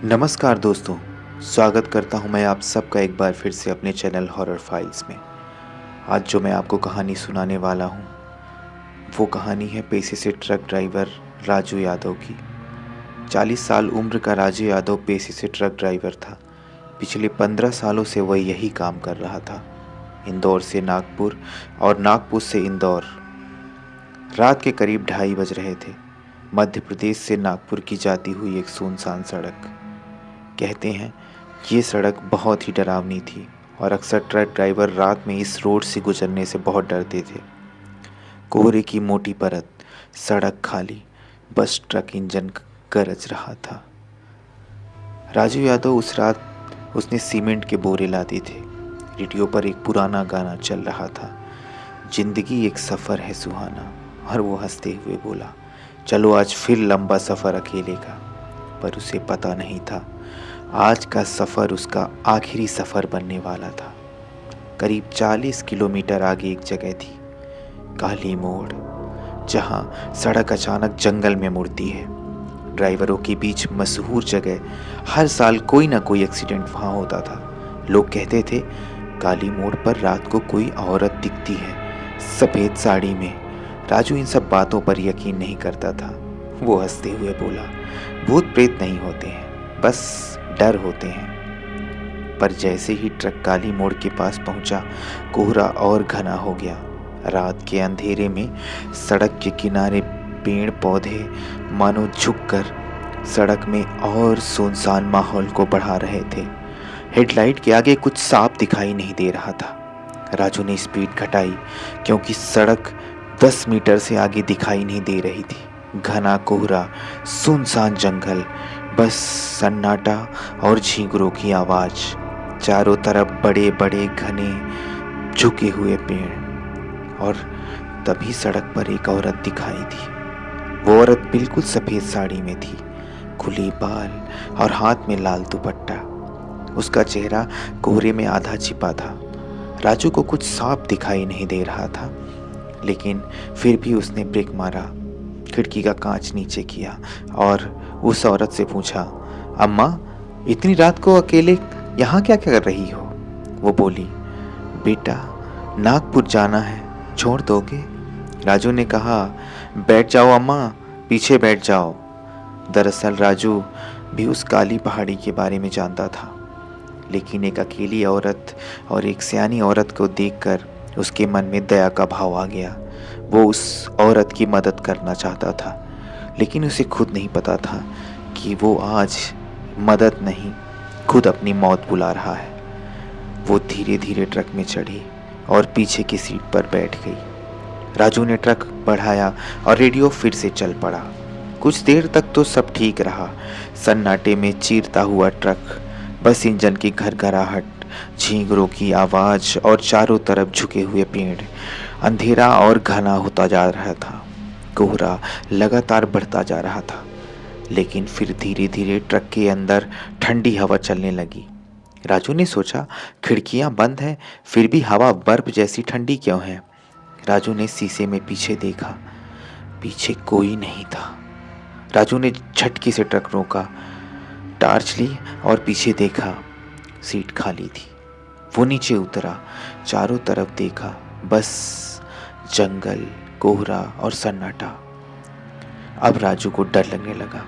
नमस्कार दोस्तों, स्वागत करता हूं मैं आप सबका एक बार फिर से अपने चैनल हॉरर फाइल्स में। आज जो मैं आपको कहानी सुनाने वाला हूं, वो कहानी है पेशे से ट्रक ड्राइवर राजू यादव की। 40 साल उम्र का राजू यादव पेशे से ट्रक ड्राइवर था। पिछले 15 सालों से वह यही काम कर रहा था, इंदौर से नागपुर और नागपुर से इंदौर। रात के करीब 2:30 बज रहे थे। मध्य प्रदेश से नागपुर की जाती हुई एक सुनसान सड़क। कहते हैं ये सड़क बहुत ही डरावनी थी और अक्सर ट्रक ड्राइवर रात में इस रोड से गुजरने से बहुत डरते थे। कोहरे की मोटी परत, सड़क खाली, बस ट्रक इंजन गरज रहा था। राजू यादव उस रात उसने सीमेंट के बोरे लादे थे। रेडियो पर एक पुराना गाना चल रहा था, जिंदगी एक सफ़र है सुहाना। और वो हंसते हुए बोला, चलो आज फिर लंबा सफ़र अकेले का। पर उसे पता नहीं था आज का सफ़र उसका आखिरी सफ़र बनने वाला था। करीब 40 किलोमीटर आगे एक जगह थी, काली मोड़, जहाँ सड़क अचानक जंगल में मुड़ती है। ड्राइवरों के बीच मशहूर जगह, हर साल कोई ना कोई एक्सीडेंट वहाँ होता था। लोग कहते थे काली मोड़ पर रात को कोई औरत दिखती है सफ़ेद साड़ी में। राजू इन सब बातों पर यकीन नहीं करता था। वो हंसते हुए बोला, भूत प्रेत नहीं होते हैं, बस डर होते हैं। पर जैसे ही ट्रक काली मोड़ के पास पहुंचा, कोहरा और घना हो गया। रात के अंधेरे में सड़क के किनारे पेड़ पौधे मानो झुककर सड़क में और सुनसान माहौल को बढ़ा रहे थे। हेडलाइट के आगे कुछ साफ दिखाई नहीं दे रहा था। राजू ने स्पीड घटाई, क्योंकि सड़क 10 मीटर से आगे दिखाई नहीं दे रही थी। घना कोहरा, सुनसान जंगल, बस सन्नाटा और झींगरों की आवाज। चारों तरफ बड़े बड़े घने झुके हुए पेड़। और तभी सड़क पर एक औरत दिखाई दी। वो औरत बिल्कुल सफेद साड़ी में थी, खुले बाल और हाथ में लाल दुपट्टा। उसका चेहरा कोहरे में आधा छिपा था। राजू को कुछ साफ दिखाई नहीं दे रहा था, लेकिन फिर भी उसने ब्रेक मारा, खिड़की का कांच नीचे किया और उस औरत से पूछा, अम्मा, इतनी रात को अकेले यहाँ क्या क्या कर रही हो? वो बोली, बेटा, नागपुर जाना है, छोड़ दोगे? राजू ने कहा, बैठ जाओ अम्मा, पीछे बैठ जाओ। दरअसल राजू भी उस काली पहाड़ी के बारे में जानता था, लेकिन एक अकेली औरत और एक सियानी औरत को देखकर उसके मन में दया का भाव आ गया। वो उस औरत की मदद करना चाहता था, लेकिन उसे खुद नहीं पता था कि वो आज मदद नहीं, खुद अपनी मौत बुला रहा है। वो धीरे धीरे ट्रक में चढ़ी और पीछे की सीट पर बैठ गई। राजू ने ट्रक बढ़ाया और रेडियो फिर से चल पड़ा। कुछ देर तक तो सब ठीक रहा। सन्नाटे में चीरता हुआ ट्रक, बस इंजन की घरघराहट, झींगरों की आवाज और चारों तरफ झुके हुए पेड़। अंधेरा और घना होता जा रहा था। कोहरा लगातार बढ़ता जा रहा था, लेकिन फिर धीरे धीरे ट्रक के अंदर ठंडी हवा चलने लगी। राजू ने सोचा, खिड़कियां बंद हैं, फिर भी हवा बर्फ जैसी ठंडी क्यों है? राजू ने शीशे में पीछे देखा, पीछे कोई नहीं था। राजू ने झटके से ट्रक रोका, टार्च ली और पीछे देखा, सीट खाली थी। वो नीचे उतरा, चारों तरफ देखा, बस जंगल, कोहरा और सन्नाटा। अब राजू को डर लगने लगा।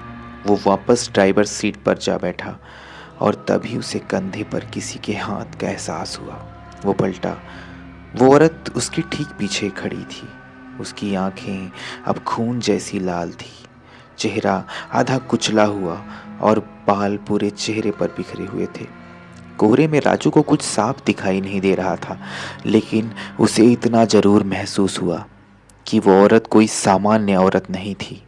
वो वापस ड्राइवर सीट पर जा बैठा और तभी उसे कंधे पर किसी के हाथ का एहसास हुआ। वो पलटा। वो औरत उसके ठीक पीछे खड़ी थी। उसकी आंखें अब खून जैसी लाल थी, चेहरा आधा कुचला हुआ और बाल पूरे चेहरे पर बिखरे हुए थे। कोहरे में राजू को कुछ साफ दिखाई नहीं दे रहा था, लेकिन उसे इतना जरूर महसूस हुआ कि वो औरत कोई सामान्य औरत नहीं थी।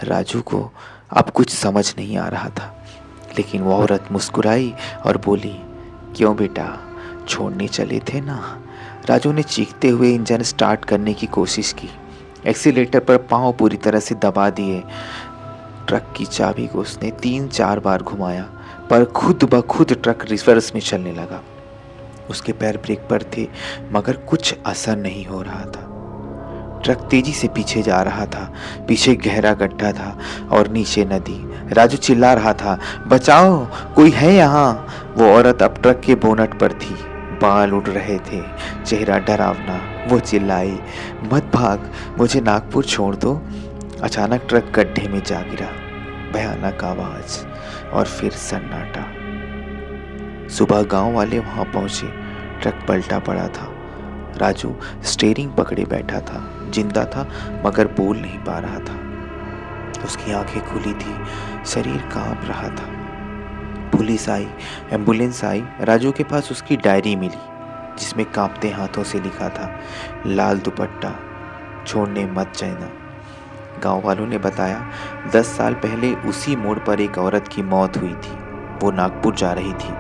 राजू को अब कुछ समझ नहीं आ रहा था, लेकिन वो औरत मुस्कुराई और बोली, क्यों बेटा, छोड़ने चले थे ना? राजू ने चीखते हुए इंजन स्टार्ट करने की कोशिश की। एक्सीलेटर पर पांव पूरी तरह से दबा दिए। ट्रक की चाबी को उसने 3-4 बार घुमाया, पर खुद ब खुद ट्रक रिवर्स में चलने लगा। उसके पैर ब्रेक पर थे, मगर कुछ असर नहीं हो रहा था। ट्रक तेजी से पीछे जा रहा था। पीछे गहरा गड्ढा था और नीचे नदी। राजू चिल्ला रहा था, बचाओ, कोई है यहाँ। वो औरत अब ट्रक के बोनट पर थी। बाल उड़ रहे थे, चेहरा डरावना। वो चिल्लाई, मत भाग, मुझे नागपुर छोड़ दो। अचानक ट्रक गड्ढे में जा गिरा। भयानक आवाज और फिर सन्नाटा। सुबह गांव वाले वहां पहुंचे। ट्रक पलटा पड़ा था। राजू स्टीयरिंग पकड़े बैठा था, जिंदा था मगर बोल नहीं पा रहा था। उसकी आंखें खुली थी, शरीर कांप रहा था। पुलिस आई, एम्बुलेंस आई। राजू के पास उसकी डायरी मिली जिसमें कांपते हाथों से लिखा था, लाल दुपट्टा, छोड़ने मत जाना। गांव वालों ने बताया 10 साल पहले उसी मोड़ पर एक औरत की मौत हुई थी। वो नागपुर जा रही थी।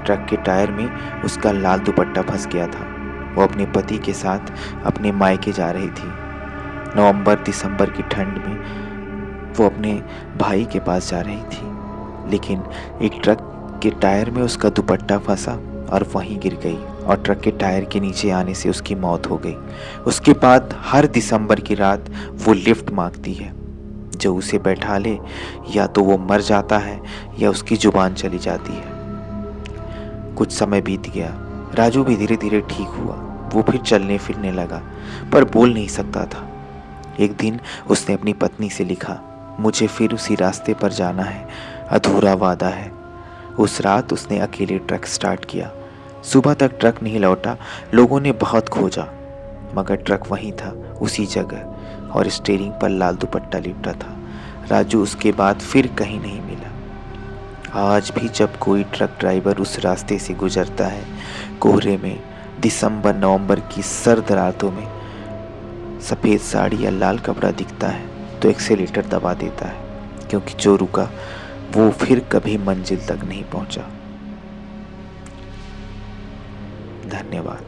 ट्रक के टायर में उसका लाल दुपट्टा फंस गया था। वो अपने पति के साथ अपने मायके जा रही थी। नवंबर दिसंबर की ठंड में वो अपने भाई के पास जा रही थी, लेकिन एक ट्रक के टायर में उसका दुपट्टा फंसा और वहीं गिर गई और ट्रक के टायर के नीचे आने से उसकी मौत हो गई। उसके बाद हर दिसंबर की रात वो लिफ्ट मांगती है। जो उसे बैठा ले, या तो वो मर जाता है या उसकी जुबान चली जाती है। कुछ समय बीत गया। राजू भी धीरे धीरे ठीक हुआ। वो फिर चलने फिरने लगा, पर बोल नहीं सकता था। एक दिन उसने अपनी पत्नी से लिखा, मुझे फिर उसी रास्ते पर जाना है, अधूरा वादा है। उस रात उसने अकेले ट्रक स्टार्ट किया। सुबह तक ट्रक नहीं लौटा। लोगों ने बहुत खोजा, मगर ट्रक वहीं था, उसी जगह, और स्टीयरिंग पर लाल दुपट्टा लिपटा था। राजू उसके बाद फिर कहीं नहीं मिला। आज भी जब कोई ट्रक ड्राइवर उस रास्ते से गुजरता है, कोहरे में, दिसंबर नवंबर की सर्द रातों में, सफ़ेद साड़ी या लाल कपड़ा दिखता है तो एक्सेलेटर दबा देता है, क्योंकि जो रुका वो फिर कभी मंजिल तक नहीं पहुंचा। धन्यवाद।